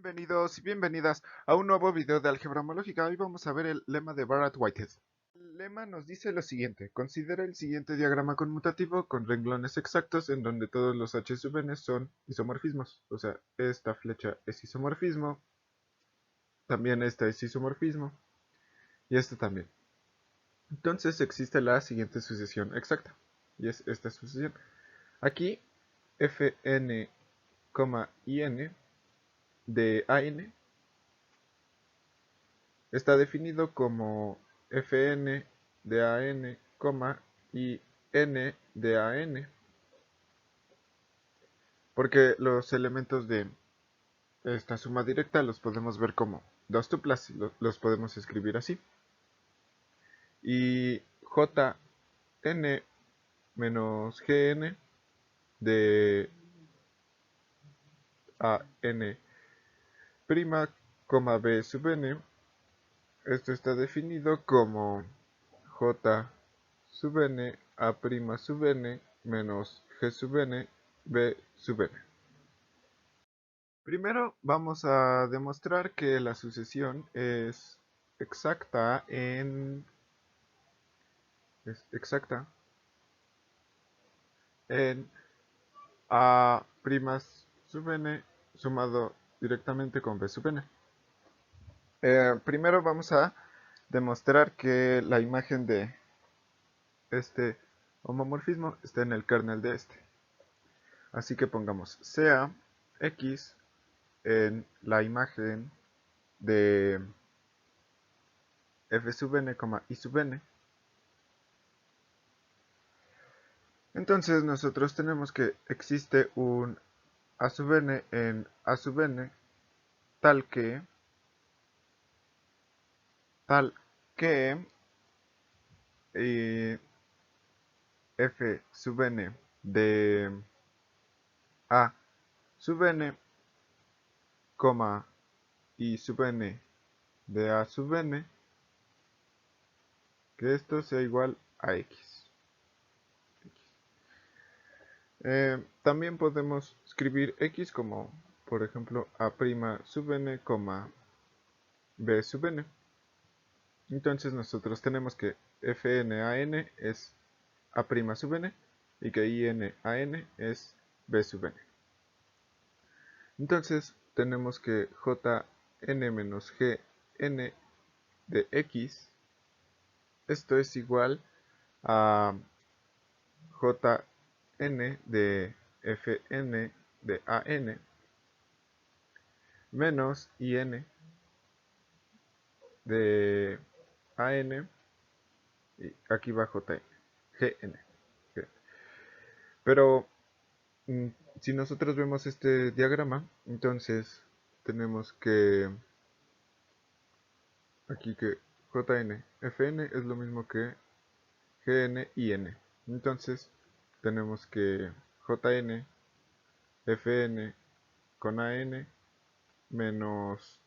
Bienvenidos y bienvenidas a un nuevo video de álgebra homológica. Hoy vamos a ver el lema de Barrett-Whitehead. El lema nos dice lo siguiente: considera el siguiente diagrama conmutativo con renglones exactos en donde todos los h sub n son isomorfismos. O sea, esta flecha es isomorfismo, también esta es isomorfismo y esta también. Entonces existe la siguiente sucesión exacta, y es esta sucesión. Aquí fn, in de an está definido como Fn de an, y n de an, porque los elementos de esta suma directa los podemos ver como dos tuplas, los podemos escribir así. Y Jn menos Gn de an prima, b sub n, esto está definido como j sub n a prima sub n menos g sub n b sub n. Primero vamos a demostrar que la sucesión es exacta en a prima sub n sumado directamente con b sub n. Primero vamos a demostrar que la imagen de este homomorfismo está en el kernel de este. Así que pongamos sea x en la imagen de f sub n, i sub n. Entonces nosotros tenemos que existe un a sub n en a sub n tal que f sub n de a sub n, i sub n de a sub n, que esto sea igual a x. También podemos escribir x como, por ejemplo, a' sub n, b sub n. Entonces nosotros tenemos que fn es a' sub n y que in es b sub n. Entonces tenemos que jn menos gn de x, esto es igual a jn de fn de an menos in de an, y aquí va gn. Pero si nosotros vemos este diagrama, entonces tenemos que aquí que jn fn es lo mismo que gn in. Entonces tenemos que jn fn con an menos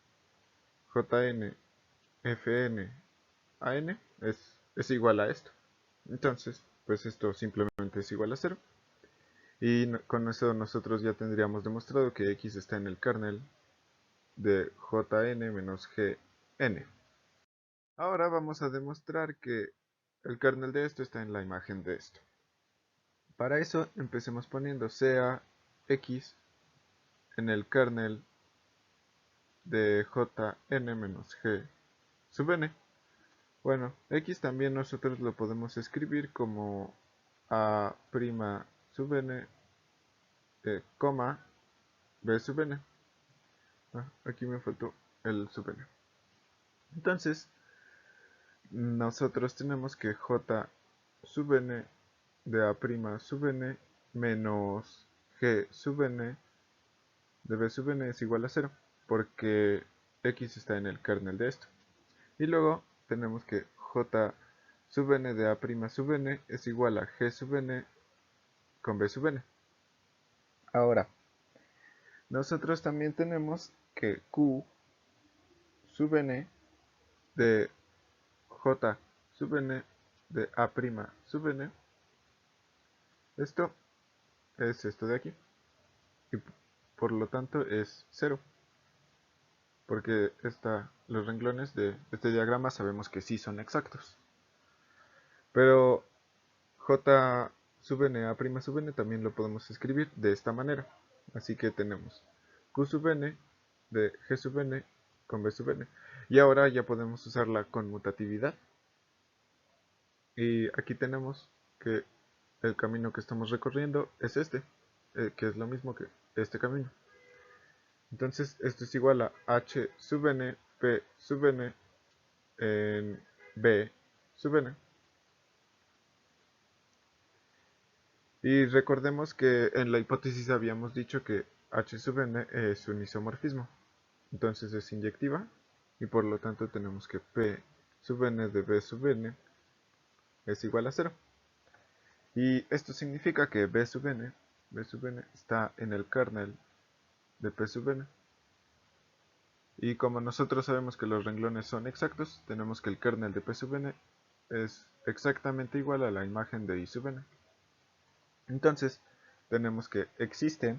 jn fn an es igual a esto. Entonces, pues esto simplemente es igual a 0. Y con eso nosotros ya tendríamos demostrado que x está en el kernel de jn menos gn. Ahora vamos a demostrar que el kernel de esto está en la imagen de esto. Para eso empecemos poniendo sea x en el kernel de jn menos g sub n. Bueno, x también nosotros lo podemos escribir como a' sub n, b sub n. Aquí me faltó el sub n. Entonces, nosotros tenemos que j sub n de a' sub n menos g sub n de b sub n es igual a 0, porque x está en el kernel de esto. Y luego tenemos que j sub n de a' sub n es igual a g sub n con b sub n. Ahora, nosotros también tenemos que q sub n de j sub n de a' sub n, esto es esto de aquí, y por lo tanto es 0. porque los renglones de este diagrama sabemos que sí son exactos. Pero J sub n a' sub n también lo podemos escribir de esta manera. Así que tenemos Q sub n de G sub n con B sub n. Y ahora ya podemos usar la conmutatividad. Y aquí tenemos que el camino que estamos recorriendo es este, que es lo mismo que este camino. Entonces esto es igual a H sub n P sub n en B sub n. Y recordemos que en la hipótesis habíamos dicho que H sub n es un isomorfismo. Entonces es inyectiva y por lo tanto tenemos que P sub n de B sub n es igual a 0. Y esto significa que B sub n está en el kernel de P sub n. Y como nosotros sabemos que los renglones son exactos, tenemos que el kernel de P sub n es exactamente igual a la imagen de I sub n. Entonces tenemos que existe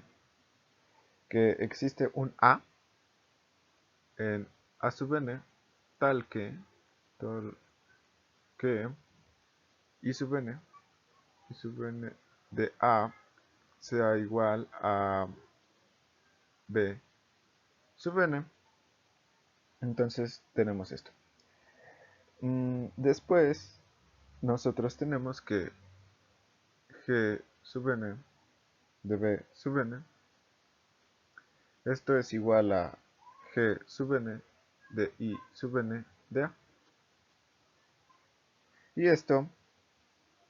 un A en A sub n tal que I sub n de A sea igual a B sub n. Entonces tenemos esto. Después nosotros tenemos que G sub n de B sub n, esto es igual a G sub n de I sub n de A. Y esto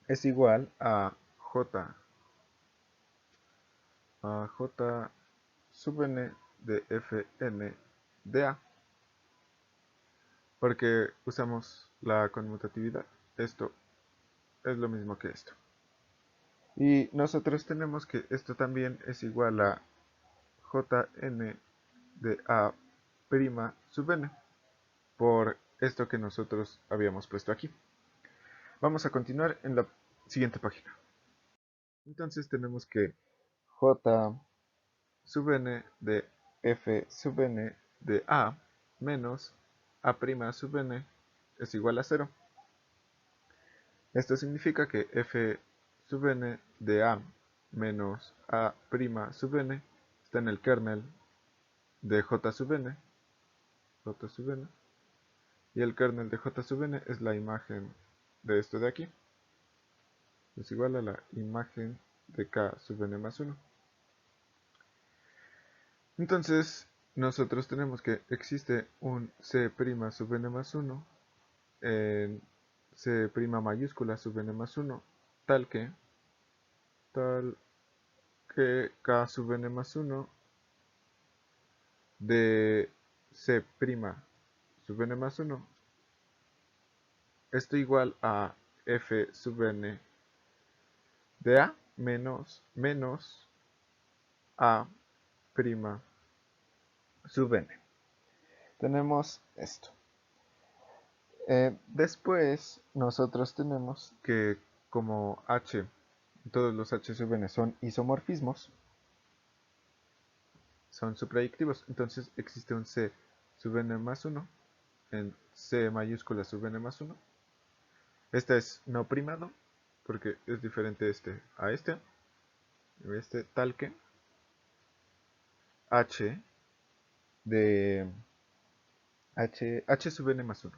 es igual a J sub n de Fn de A. Porque usamos la conmutatividad. Esto es lo mismo que esto. Y nosotros tenemos que esto también es igual a Jn de A' sub n, por esto que nosotros habíamos puesto aquí. Vamos a continuar en la siguiente página. Entonces tenemos que J sub n de F sub n de A menos A' sub n es igual a 0. Esto significa que F sub n de A menos A' sub n está en el kernel de J sub n, y el kernel de J sub n es la imagen de esto de aquí. Es igual a la imagen de K sub n más 1. Entonces, nosotros tenemos que existe un C' sub n más 1 en C' mayúscula sub n más 1, tal que K sub n más 1 de C' sub n más 1, esto igual a F sub n de A menos A' sub n. Tenemos esto. Después nosotros tenemos que como todos los H sub n son isomorfismos, son suprayectivos, entonces existe un C sub n más 1 en C mayúscula sub n más 1. Este es no primado, porque es diferente a este tal que H de H sub n más 1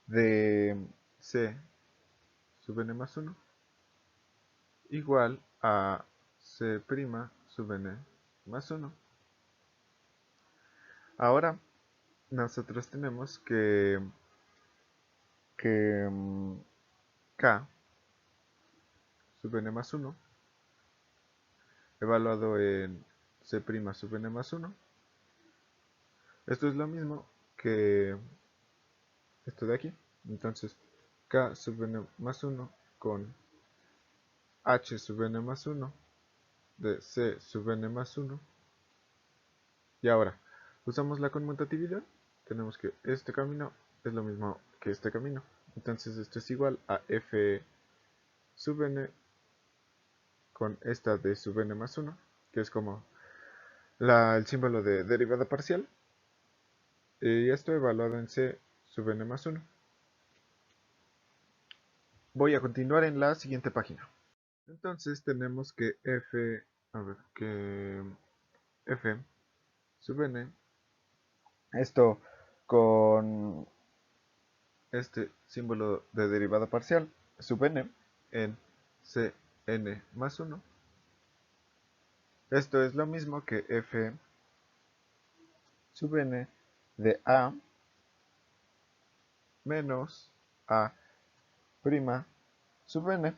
de C sub n más 1 igual a C' sub n más 1. Ahora nosotros tenemos que K sub n más 1 evaluado en C' sub n más 1, esto es lo mismo que esto de aquí. Entonces K sub n más 1 con H sub n más 1 de C sub n más 1. Y ahora usamos la conmutatividad, tenemos que este camino es lo mismo que este camino. Entonces esto es igual a F sub n con esta de sub n más 1, que es como el símbolo de derivada parcial, y esto evaluado en c sub n más 1. Voy a continuar en la siguiente página. Entonces tenemos que f sub n, esto con este símbolo de derivada parcial, sub n, en cn más 1. Esto es lo mismo que f sub n de a menos a prima sub n.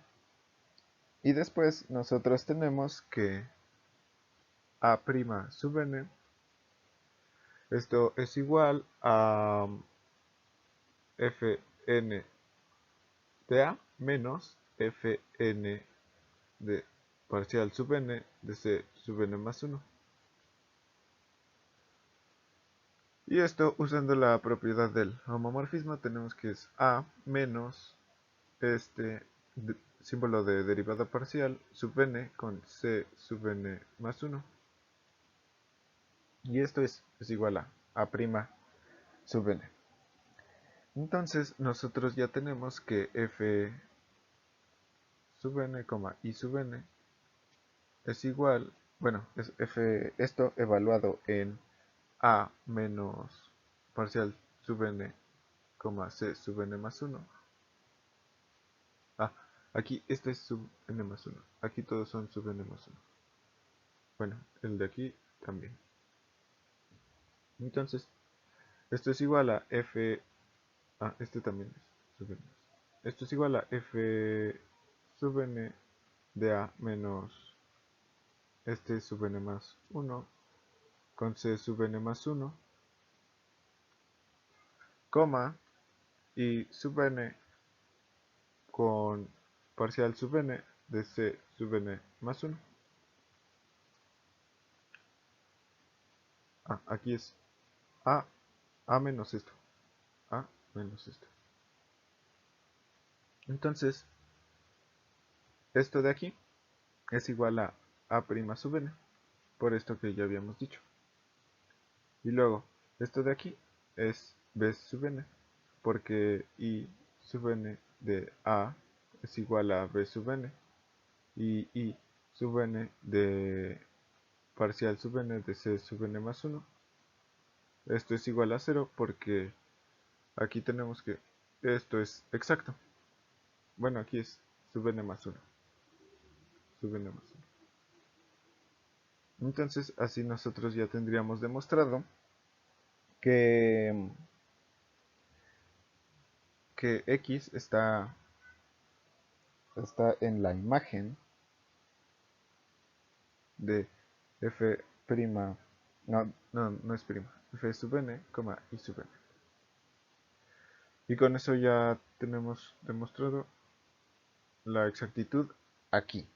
Y después nosotros tenemos que a prima sub n, esto es igual a fn de a menos fn de parcial sub n de c sub n más 1. Y esto usando la propiedad del homomorfismo tenemos que es a menos este símbolo de derivada parcial sub n con c sub n más 1. Y esto es igual a prima sub n. Entonces nosotros ya tenemos que f sub n, y sub n es igual, bueno, es esto evaluado en a menos parcial sub n, c sub n más 1. Ah, aquí este es sub n más 1. Aquí todos son sub n más 1. Bueno, el de aquí también. Entonces, esto es igual a f... Ah, este también es sub n. Esto es igual a f sub n de a menos este sub n más 1 con c sub n más 1, coma, y sub n con parcial sub n de c sub n más 1. Ah, aquí es a menos esto. A menos esto. Entonces, esto de aquí es igual a prima sub n, por esto que ya habíamos dicho. Y luego, esto de aquí es b sub n, porque i sub n de a es igual a b sub n, y i sub n de parcial sub n de c sub n más 1. Esto es igual a 0 porque aquí tenemos que esto es exacto. Bueno, aquí es sub n más 1. Sub n más 1. Entonces, así nosotros ya tendríamos demostrado que, que x está en la imagen de f prima, no es prima, f sub n, y sub n. Y con eso ya tenemos demostrado la exactitud aquí.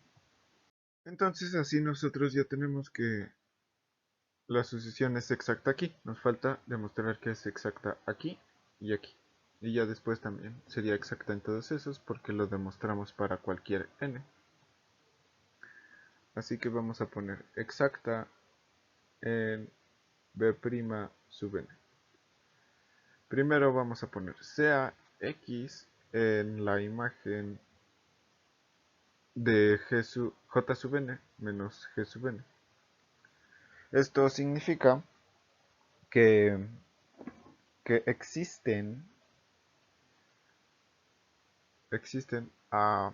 Entonces así nosotros ya tenemos que la sucesión es exacta aquí. Nos falta demostrar que es exacta aquí y aquí. Y ya después también sería exacta en todos esos porque lo demostramos para cualquier n. Así que vamos a poner exacta en b' sub n. Primero vamos a poner sea x en la imagen de j sub n menos g sub n. Esto significa que, existen a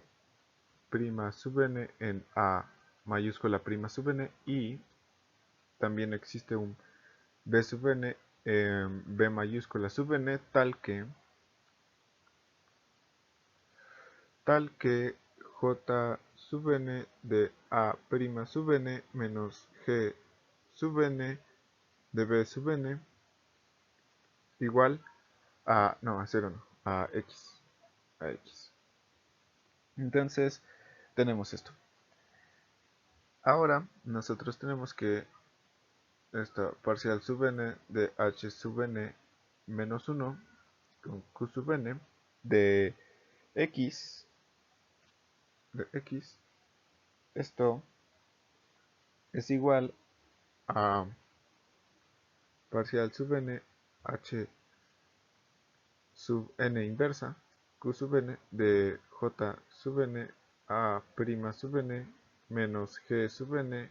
prima sub n en a mayúscula prima sub n y también existe un b sub n en b mayúscula sub n tal que j sub n de a prima sub n menos g sub n de b sub n igual a, no, a 0 no, a x. Entonces tenemos esto. Ahora nosotros tenemos que esta parcial sub n de h sub n menos 1 con q sub n de x, esto es igual a parcial sub n h sub n inversa q sub n de j sub n a prima sub n menos g sub n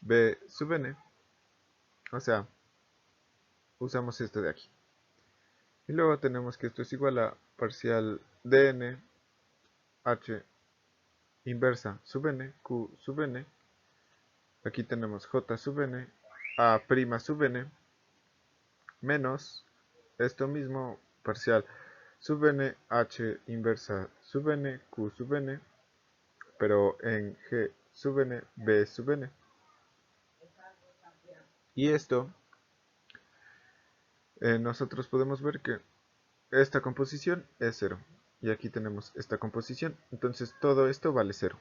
b sub n. O sea, usamos esto de aquí. Y luego tenemos que esto es igual a parcial dn h inversa sub n q sub n. Aquí tenemos j sub n a prima sub n menos esto mismo parcial sub n h inversa sub n q sub n, pero en g sub n b sub n. Y esto nosotros podemos ver que esta composición es 0. Y aquí tenemos esta composición. Entonces todo esto vale 0.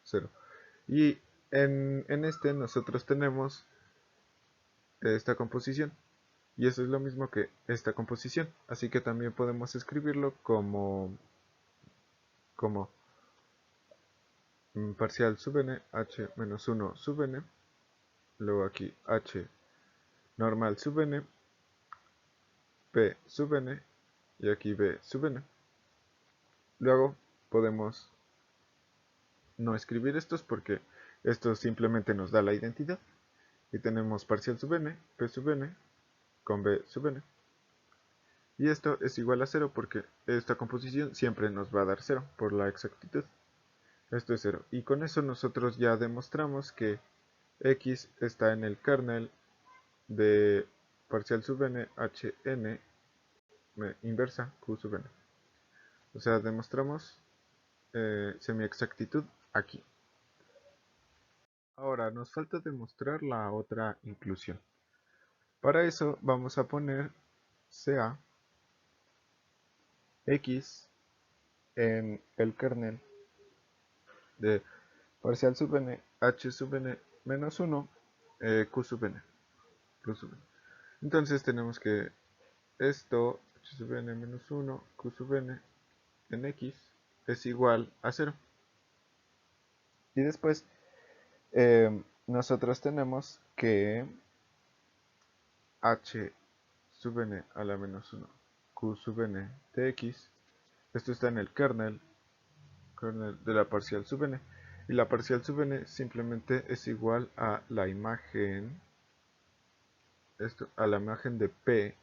0. Y en este nosotros tenemos esta composición. Y eso es lo mismo que esta composición. Así que también podemos escribirlo como parcial sub n h menos 1 sub n. Luego aquí h normal sub n, p sub n y aquí b sub n. Luego podemos no escribir estos porque esto simplemente nos da la identidad. Y tenemos parcial sub n, p sub n con b sub n. Y esto es igual a 0 porque esta composición siempre nos va a dar 0 por la exactitud. Esto es 0. Y con eso nosotros ya demostramos que x está en el kernel de parcial sub n h n inversa q sub n. O sea, demostramos semiexactitud aquí. Ahora nos falta demostrar la otra inclusión. Para eso vamos a poner sea x en el kernel de parcial sub n h sub n menos 1 q sub n. Entonces tenemos que esto h sub n menos 1 q sub n en x es igual a 0. Y después nosotros tenemos que h sub n a la menos 1 q sub n de x, esto está en el kernel de la parcial sub n, y la parcial sub n simplemente es igual a la imagen de p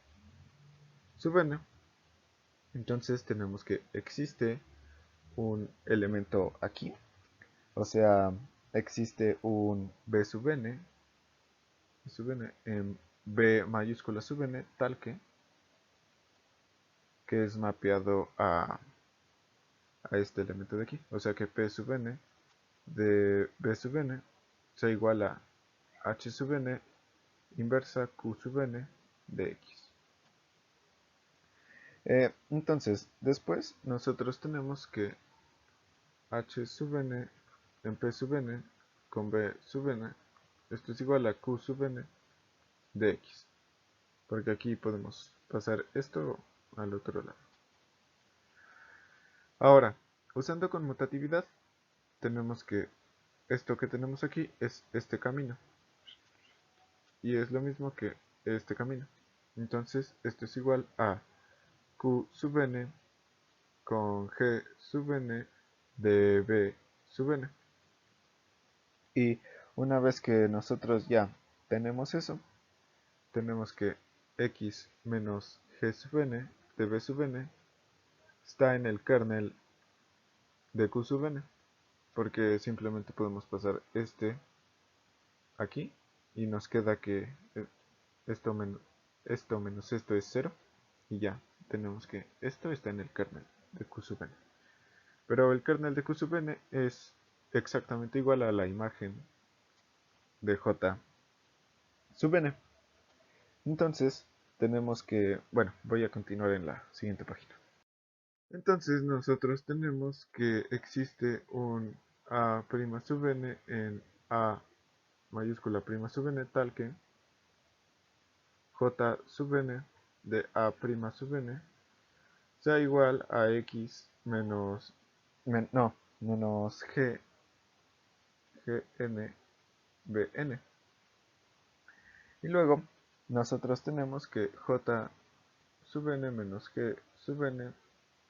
sub n. Entonces tenemos que existe un elemento aquí, o sea, existe un b sub n en b mayúscula sub n tal que es mapeado a este elemento de aquí, o sea que p sub n de b sub n sea igual a h sub n inversa q sub n de x. Entonces, después nosotros tenemos que h sub n en p sub n con b sub n, esto es igual a q sub n de x, porque aquí podemos pasar esto al otro lado. Ahora, usando conmutatividad, tenemos que esto que tenemos aquí es este camino, y es lo mismo que este camino. Entonces, esto es igual a q sub n con g sub n de b sub n. Y una vez que nosotros ya tenemos eso, tenemos que x menos g sub n de b sub n está en el kernel de q sub n, porque simplemente podemos pasar este aquí y nos queda que esto menos esto es 0 y ya tenemos que esto está en el kernel de q sub n. Pero el kernel de q sub n es exactamente igual a la imagen de j sub n. Entonces tenemos que, bueno, voy a continuar en la siguiente página. Entonces nosotros tenemos que existe un a' sub n en a mayúscula prima sub n tal que j sub n de a' sub n sea igual a x menos, menos g, gn bn. Y luego nosotros tenemos que j sub n menos g sub n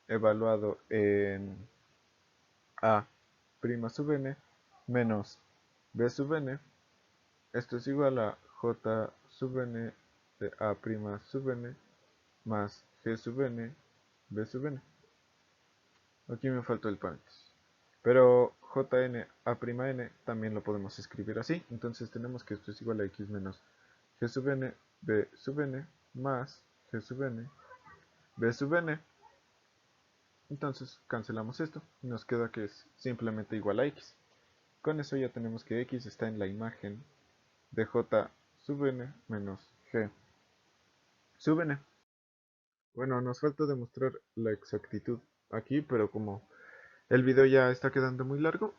evaluado en a' sub n menos b sub n. Esto es igual a j sub n de a' sub n más g sub n b sub n. Aquí me faltó el paréntesis. Pero jn a' también lo podemos escribir así. Entonces tenemos que esto es igual a x menos g sub n b sub n más g sub n b sub n. Entonces cancelamos esto y nos queda que es simplemente igual a x. Con eso ya tenemos que x está en la imagen de j sub n menos g sub n. Bueno, nos falta demostrar la exactitud aquí, pero como el video ya está quedando muy largo,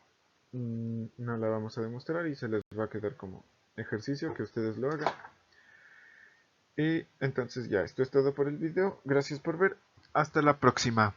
no la vamos a demostrar y se les va a quedar como ejercicio que ustedes lo hagan. Y entonces ya, esto es todo por el video. Gracias por ver. Hasta la próxima.